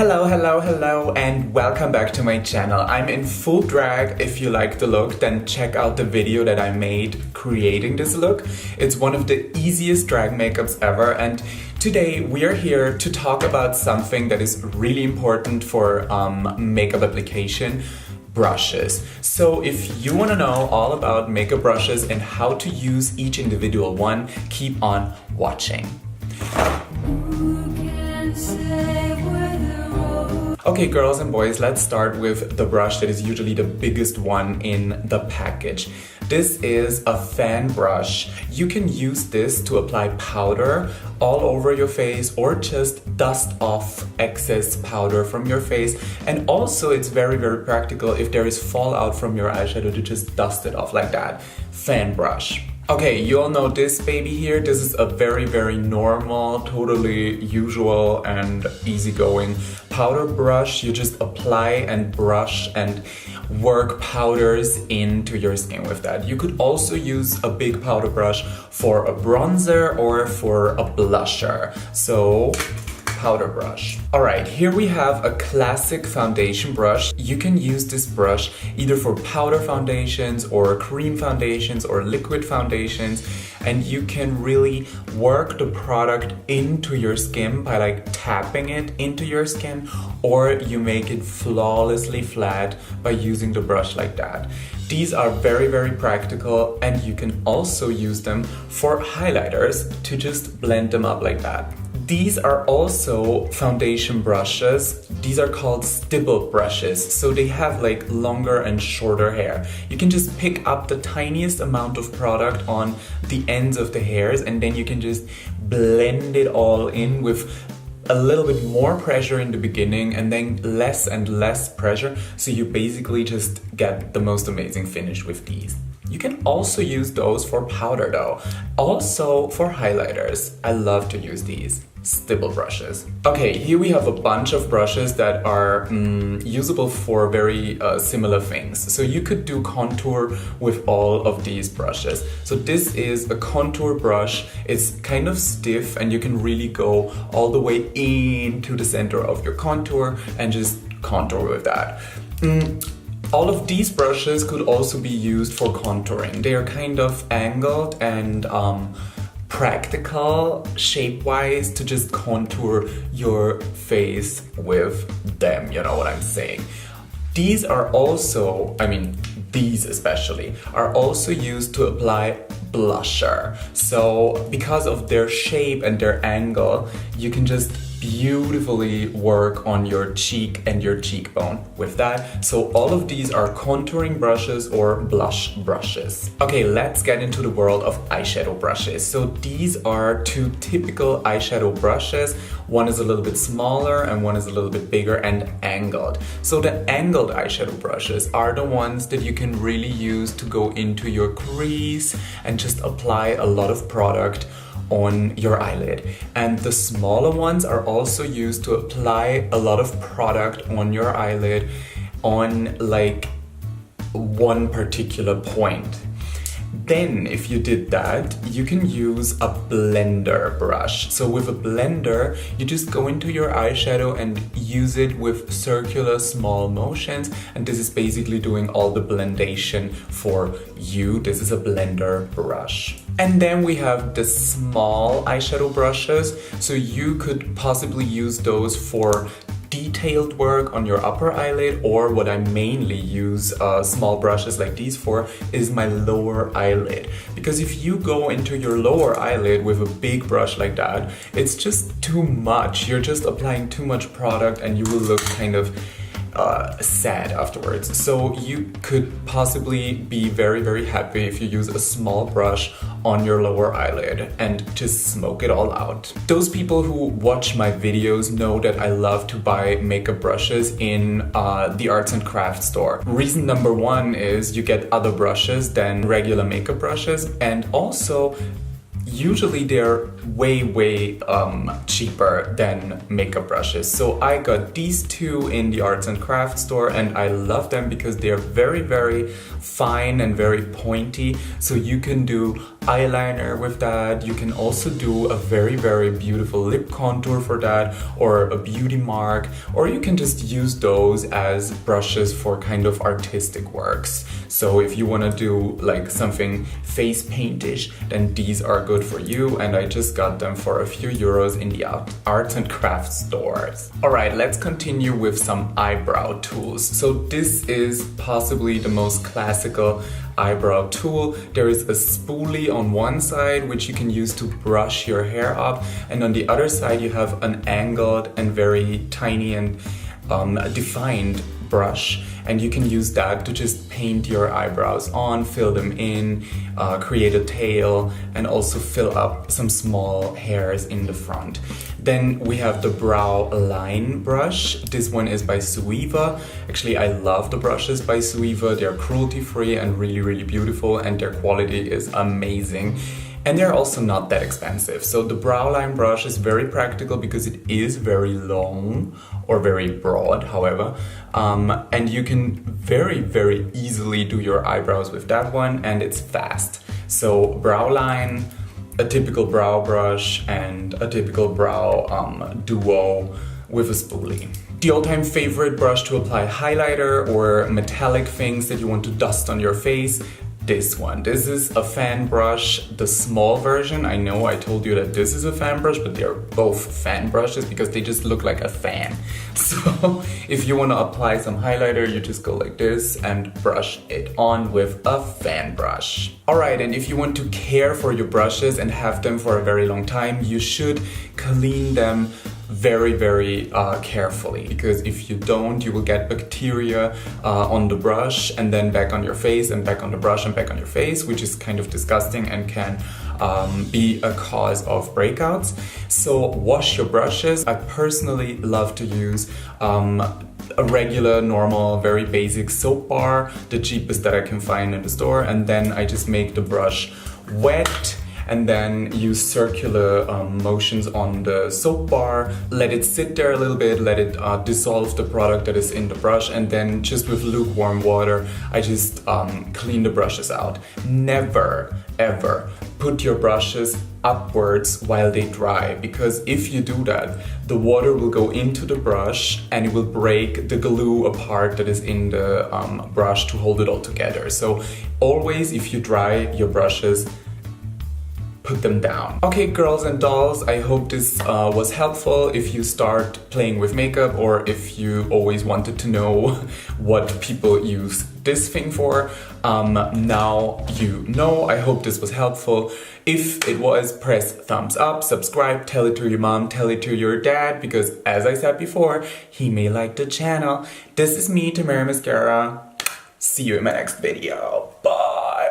Hello, and welcome back to my channel. I'm in full drag. If you like the look, then check out the video that I made creating this look. It's one of the easiest drag makeups ever, and today we are here to talk about something that is really important for makeup application: brushes. So if you want to know all about makeup brushes and how to use each individual one, keep on watching. Okay, girls and boys, let's start with the brush that is usually the biggest one in the package. This is a fan brush. You can use this to apply powder all over your face or just dust off excess powder from your face. And also it's very practical if there is fallout from your eyeshadow to just dust it off like that. Fan brush. Okay, you all know this baby here. This is a very normal, totally usual and easygoing powder brush. You just apply and brush and work powders into your skin with that. You could also use a big powder brush for a bronzer or for a blusher. So, powder brush. Alright, here we have a classic foundation brush. You can use this brush either for powder foundations or cream foundations or liquid foundations, and you can really work the product into your skin by like tapping it into your skin, or you make it flawlessly flat by using the brush like that. These are very practical, and you can also use them for highlighters to just blend them up like that. These are also foundation brushes. These are called stipple brushes, so they have like longer and shorter hair. You can just pick up the tiniest amount of product on the ends of the hairs, and then you can just blend it all in with a little bit more pressure in the beginning and then less and less pressure, so you basically just get the most amazing finish with these. You can also use those for powder though. Also for highlighters, I love to use these stipple brushes. Okay, here we have a bunch of brushes that are usable for very similar things. So you could do contour with all of these brushes. So this is a contour brush. It's kind of stiff and you can really go all the way into the center of your contour and just contour with that. All of these brushes could also be used for contouring. They are kind of angled and practical shape-wise to just contour your face with them, you know what I'm saying. These are also, these especially, are also used to apply blusher. So because of their shape and their angle, you can just beautifully work on your cheek and your cheekbone with that. So all of these are contouring brushes or blush brushes. Okay, let's get into the world of eyeshadow brushes. So these are two typical eyeshadow brushes. One is a little bit smaller and one is a little bit bigger and angled. So the angled eyeshadow brushes are the ones that you can really use to go into your crease and just apply a lot of product on your eyelid. And the smaller ones are also used to apply a lot of product on your eyelid on like one particular point. Then if you did that, you can use a blender brush. So with a blender, you just go into your eyeshadow and use it with circular small motions, and this is basically doing all the blendation for you. This is a blender brush. And then we have the small eyeshadow brushes. So you could possibly use those for detailed work on your upper eyelid, or what I mainly use small brushes like these for is my lower eyelid. Because if you go into your lower eyelid with a big brush like that, it's just too much. You're just applying too much product and you will look kind of sad afterwards. So you could possibly be very happy if you use a small brush on your lower eyelid and just smoke it all out. Those people who watch my videos know that I love to buy makeup brushes in the arts and crafts store. Reason number one is you get other brushes than regular makeup brushes, and also usually they're way cheaper than makeup brushes. So I got these two in the arts and crafts store, and I love them because they're very fine and very pointy. So you can do eyeliner with that. You can also do a very, very beautiful lip contour for that, or a beauty mark, or you can just use those as brushes for kind of artistic works. So if you want to do like something face paintish, then these are good for you, and I just got them for a few euros in the arts and crafts stores. Alright, let's continue with some eyebrow tools. So this is possibly the most classical eyebrow tool. There is a spoolie on one side which you can use to brush your hair up, and on the other side you have an angled and very tiny and defined brush, and you can use that to just paint your eyebrows on, fill them in, create a tail, and also fill up some small hairs in the front. Then we have the brow line brush. This one is by Suiva. Actually, I love the brushes by Suiva. They're cruelty-free and really, really beautiful, and their quality is amazing. And they're also not that expensive. So the brow line brush is very practical because it is very long, or very broad, however. And you can very, very easily do your eyebrows with that one, and it's fast. So brow line, a typical brow brush, and a typical brow duo with a spoolie. The all-time favorite brush to apply highlighter or metallic things that you want to dust on your face, this one. This is a fan brush, the small version. I know I told you that this is a fan brush, but they're both fan brushes because they just look like a fan. So if you want to apply some highlighter, you just go like this and brush it on with a fan brush. Alright, and if you want to care for your brushes and have them for a very long time, you should clean them very, very carefully, because if you don't, you will get bacteria on the brush and then back on your face and back on the brush and back on your face, which is kind of disgusting and can be a cause of breakouts. So wash your brushes. I personally love to use a regular, normal, very basic soap bar, the cheapest that I can find in the store, and then I just make the brush wet and then use circular motions on the soap bar, let it sit there a little bit, let it dissolve the product that is in the brush, and then just with lukewarm water, I just clean the brushes out. Never, ever put your brushes upwards while they dry, because if you do that, the water will go into the brush and it will break the glue apart that is in the brush to hold it all together. So always, if you dry your brushes, put them down. Okay, girls and dolls, I hope this was helpful if you start playing with makeup, or if you always wanted to know what people use this thing for. Now you know. I hope this was helpful. If it was, press thumbs up, subscribe, tell it to your mom, tell it to your dad, because as I said before, he may like the channel. This is me, Tamara Mascara. See you in my next video. Bye!